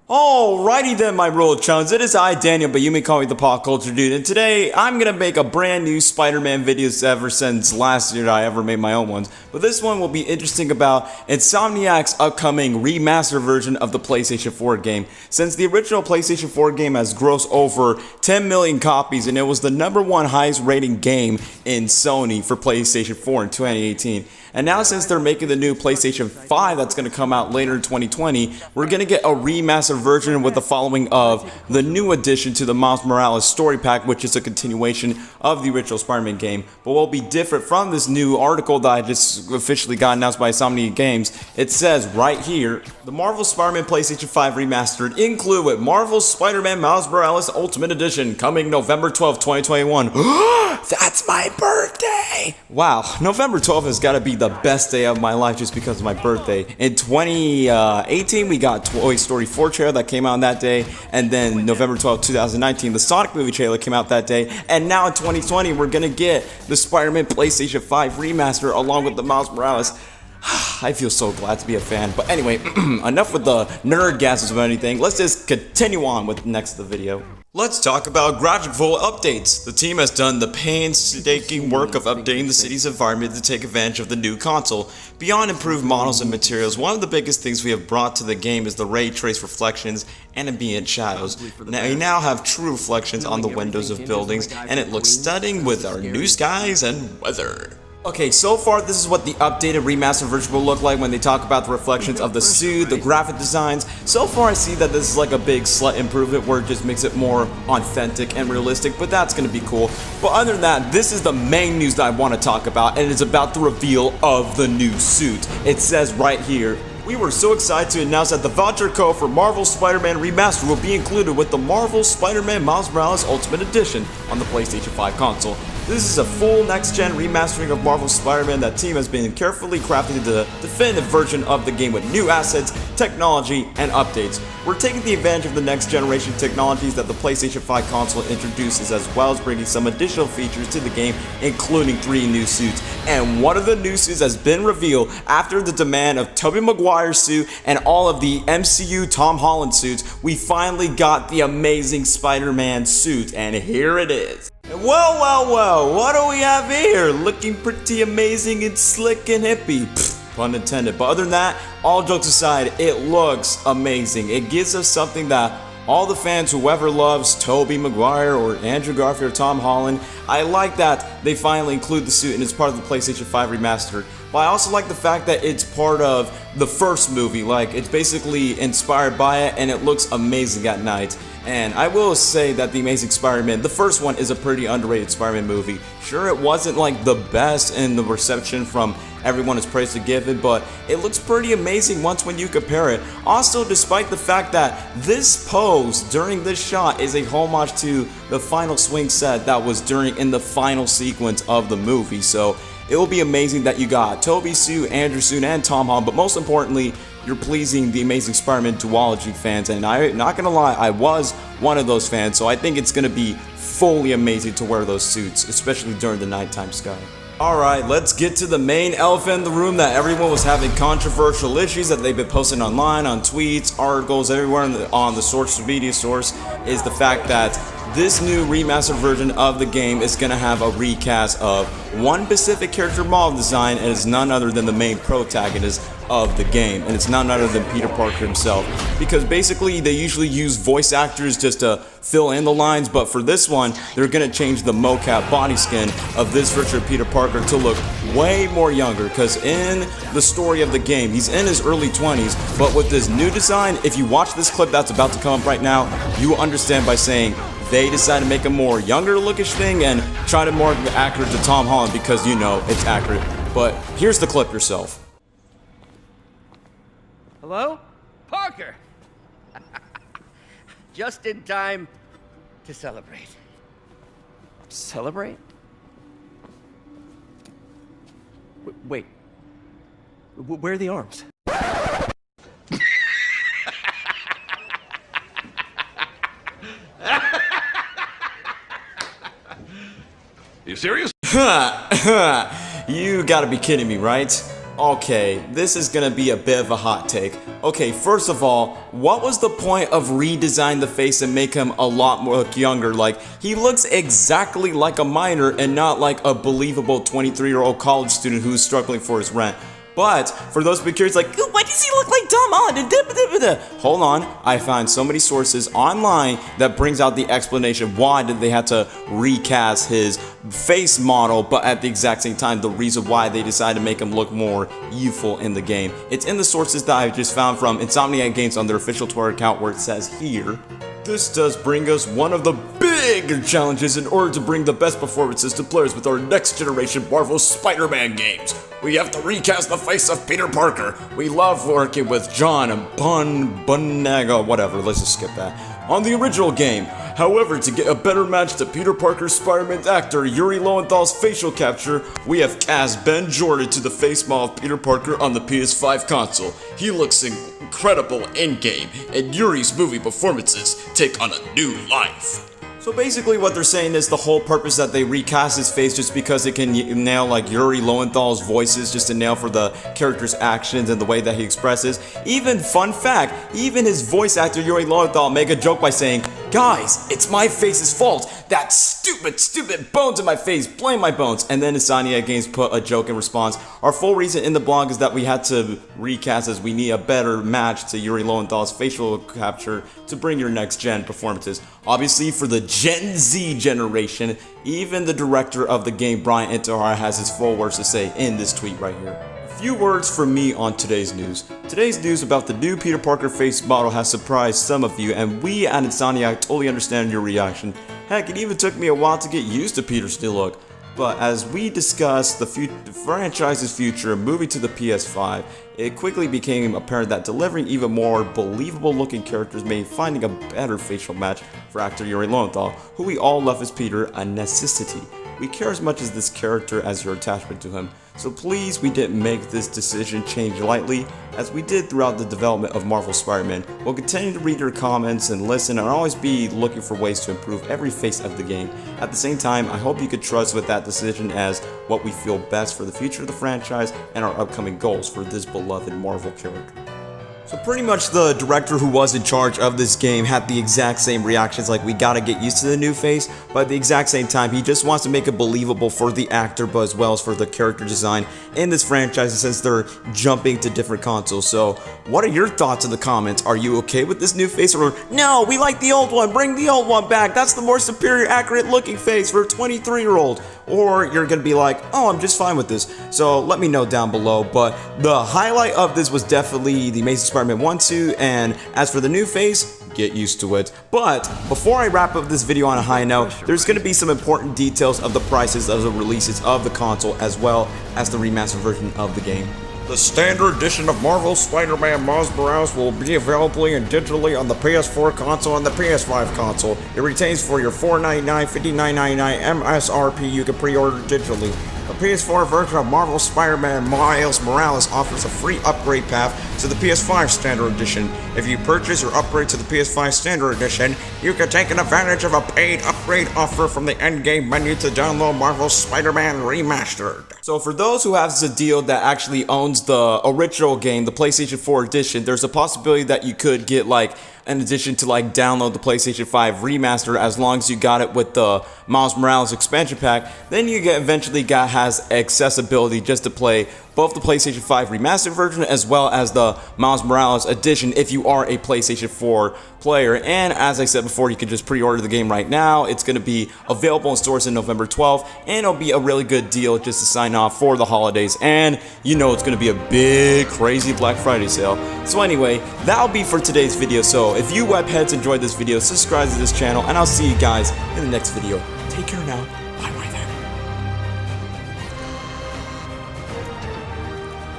Alrighty then, my royal chums, it is I, Daniel, but you may call me the Pop Culture Dude, and today I'm gonna make a brand new Spider-Man videos ever since last year I ever made my own ones. But this one will be interesting about Insomniac's upcoming remastered version of the PlayStation 4 game. Since the original PlayStation 4 game has grossed over 10 million copies, and it was the #1 highest rating game in Sony for PlayStation 4 in 2018. And now since they're making the new PlayStation 5 that's going to come out later in 2020, we're going to get a remastered version with the following of the new addition to the Miles Morales story pack, which is a continuation of the original Spider-Man game. But what will be different from this new article that I just officially got announced by Insomniac Games, it says right here, the Marvel Spider-Man PlayStation 5 Remastered include with Marvel Spider-Man Miles Morales Ultimate Edition coming November 12th, 2021. That's my birthday! Wow, November 12th has got to be the best day of my life just because of my birthday. In 2018, we got Toy Story 4 trailer that came out on that day, and then November 12th, 2019, the Sonic movie trailer came out that day, and now in 2020, we're gonna get the Spider-Man PlayStation 5 Remaster along with the Miles Morales. I feel so glad to be a fan. But anyway, enough with the nerd gases of anything. Let's just continue on with the next of the video. Let's talk about graphical updates. The team has done the painstaking work of updating the city's environment to take advantage of the new console. Beyond improved models and materials, one of the biggest things we have brought to the game is the ray trace reflections and ambient shadows. Now we now have true reflections on the windows of buildings, and it looks stunning with our new skies and weather. Okay, so far this is what the updated remastered version will look like when they talk about the reflections of the suit, the graphic designs. So far I see that this is like a big slight improvement where it just makes it more authentic and realistic, but that's gonna be cool. But other than that, this is the main news that I want to talk about, and it's about the reveal of the new suit. It says right here, we were so excited to announce that the voucher code for Marvel Spider-Man Remastered will be included with the Marvel Spider-Man Miles Morales Ultimate Edition on the PlayStation 5 console. This is a full next-gen remastering of Marvel Spider-Man that team has been carefully crafted into the definitive version of the game with new assets, technology, and updates. We're taking the advantage of the next-generation technologies that the PlayStation 5 console introduces, as well as bringing some additional features to the game, including 3 new suits. And one of the new suits has been revealed after the demand of Tobey Maguire's suit and all of the MCU Tom Holland suits. We finally got the Amazing Spider-Man suit, and here it is. Well, what do we have here? Looking pretty amazing and slick and hippie. Pun intended. But other than that, all jokes aside, it looks amazing. It gives us something that all the fans, whoever loves Tobey Maguire or Andrew Garfield or Tom Holland, I like that they finally include the suit and it's part of the PlayStation 5 Remastered. But I also like the fact that it's part of the first movie. Like, it's basically inspired by it and it looks amazing at night. And I will say that The Amazing Spider-Man, the first one, is a pretty underrated Spider-Man movie. Sure, it wasn't like the best in the reception from everyone is praised to give it, but it looks pretty amazing once when you compare it. Also, despite the fact that this pose during this shot is a homage to the final swing set that was in the final sequence of the movie. So it will be amazing that you got Tobey's suit, Andrew's suit, and Tom Holland, but most importantly, you're pleasing the Amazing Spider-Man duology fans, and I'm not gonna lie, I was one of those fans, so I think it's gonna be fully amazing to wear those suits, especially during the nighttime sky. Alright, let's get to the main elephant in the room that everyone was having controversial issues that they've been posting online, on tweets, articles, everywhere on the social media source, is the fact that this new remastered version of the game is going to have a recast of one specific character model design, and it's none other than the main protagonist of the game, and it's none other than Peter Parker himself, because basically they usually use voice actors just to fill in the lines, but for this one they're going to change the mocap body skin of this version of Peter Parker to look way more younger, because in the story of the game he's in his early 20s, but with this new design, if you watch this clip that's about to come up right now, you will understand by saying they decided to make a more younger lookish thing and try to more accurate to Tom Holland because, you know, it's accurate. But here's the clip yourself. Hello? Parker! Just in time to celebrate. Celebrate? Wait. Where are the arms? You serious? You gotta be kidding me, right? Okay, this is gonna be a bit of a hot take. Okay, first of all, what was the point of redesign the face and make him a lot more younger? Like, he looks exactly like a minor and not like a believable 23-year-old college student who's struggling for his rent. But for those who are curious, like, why does he look like Tom Holland? Hold on, I found so many sources online that brings out the explanation why did they have to recast his face model, but at the exact same time, the reason why they decided to make him look more youthful in the game. It's in the sources that I just found from Insomniac Games on their official Twitter account, where it says here, this does bring us one of the big challenges in order to bring the best performances to players with our next generation Marvel Spider-Man games. We have to recast the face of Peter Parker. We love working with John Bubniak, whatever, let's just skip that, on the original game. However, to get a better match to Peter Parker's Spider-Man actor Yuri Lowenthal's facial capture, we have cast Ben Jordan to the face model of Peter Parker on the PS5 console. He looks incredible in-game, and Yuri's movie performances take on a new life. So basically what they're saying is the whole purpose that they recast his face just because it can nail like Yuri Lowenthal's voices, just to nail for the character's actions and the way that he expresses. Even, fun fact, even his voice actor Yuri Lowenthal make a joke by saying, guys, it's my face's fault. That stupid bones in my face, blame my bones. And then Insomniac Games put a joke in response. Our full reason in the blog is that we had to recast as we need a better match to Yuri Lowenthal's facial capture to bring your next gen performances. Obviously for the Gen Z generation, even the director of the game, Brian Intihar, has his full words to say in this tweet right here. A few words from me on today's news. Today's news about the new Peter Parker face model has surprised some of you, and we at Insomniac totally understand your reaction. Heck, it even took me a while to get used to Peter's new look. But as we discussed the franchise's future moving to the PS5, it quickly became apparent that delivering even more believable looking characters made finding a better facial match for actor Yuri Lowenthal, who we all love as Peter, a necessity. We care as much as this character as your attachment to him, so please, we didn't make this decision change lightly, as we did throughout the development of Marvel Spider-Man. We'll continue to read your comments and listen, and always be looking for ways to improve every phase of the game. At the same time, I hope you could trust with that decision as what we feel best for the future of the franchise and our upcoming goals for this beloved Marvel character. So pretty much the director who was in charge of this game had the exact same reactions, like we gotta get used to the new face, but at the exact same time he just wants to make it believable for the actor but as well as for the character design in this franchise since they're jumping to different consoles. So what are your thoughts in the comments? Are you okay with this new face, or no, we like the old one, bring the old one back, that's the more superior accurate looking face for a 23-year-old? Or you're gonna be like, oh, I'm just fine with this. So let me know down below. But the highlight of this was definitely the Amazing Spider-Man 1, 2, and as for the new face, get used to it. But before I wrap up this video on a high note, there's gonna be some important details of the prices of the releases of the console as well as the remastered version of the game. The standard edition of Marvel Spider-Man Miles Morales will be available digitally on the PS4 console and the PS5 console. It retains for your $4.99, $59.99 MSRP. You can pre-order digitally. The PS4 version of Marvel Spider-Man Miles Morales offers a free upgrade path to the PS5 Standard Edition. If you purchase or upgrade to the PS5 Standard Edition, you can take advantage of a paid upgrade offer from the endgame menu to download Marvel Spider-Man Remastered. So for those who have the deal that actually owns the original game, the PlayStation 4 edition, there's a possibility that you could get like an addition to like download the PlayStation 5 remaster as long as you got it with the Miles Morales expansion pack. Then you eventually has accessibility just to play both the PlayStation 5 remastered version as well as the Miles Morales edition if you are a PlayStation 4 player. And as I said before, you can just pre-order the game right now. It's going to be available in stores in November 12th, and it'll be a really good deal just to sign off for the holidays. And you know it's going to be a big, crazy Black Friday sale. So anyway, that'll be for today's video. So if you webheads enjoyed this video, subscribe to this channel, and I'll see you guys in the next video. Take care now.